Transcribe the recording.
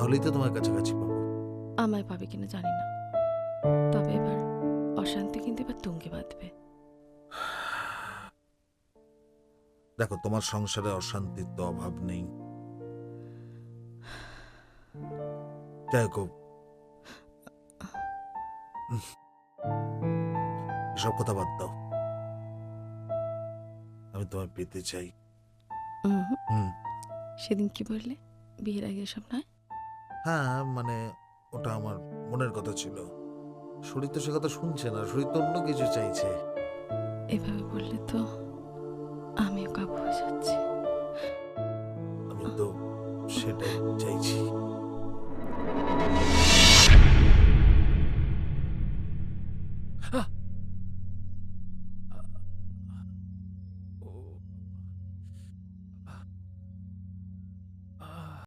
তাহলেই তো তোমার কাছাকাছি পাবো। আমায় পাবে কিনা জানি না, তবে এবার অশান্তি কিন্তু এবার তুঙ্গে বাঁধবে। দেখো, তোমার সংসারে অশান্তির তো অভাব নেই। যাই হোক, এসব কথা বাদ দাও। আমি তোমায় পেতে চাই। হুম। সেদিন কি বললে, বিয়ের আগে এসব নয়? হ্যাঁ, মানে ওটা আমার মনের কথা ছিল। শরীর তো সে কথা শুনছে না, শরীর তো অন্য কিছু চাইছে। এভাবে বললে তো আমিও কাবু হয়ে যাচ্ছি। আমি তো সেটাই চাইছি।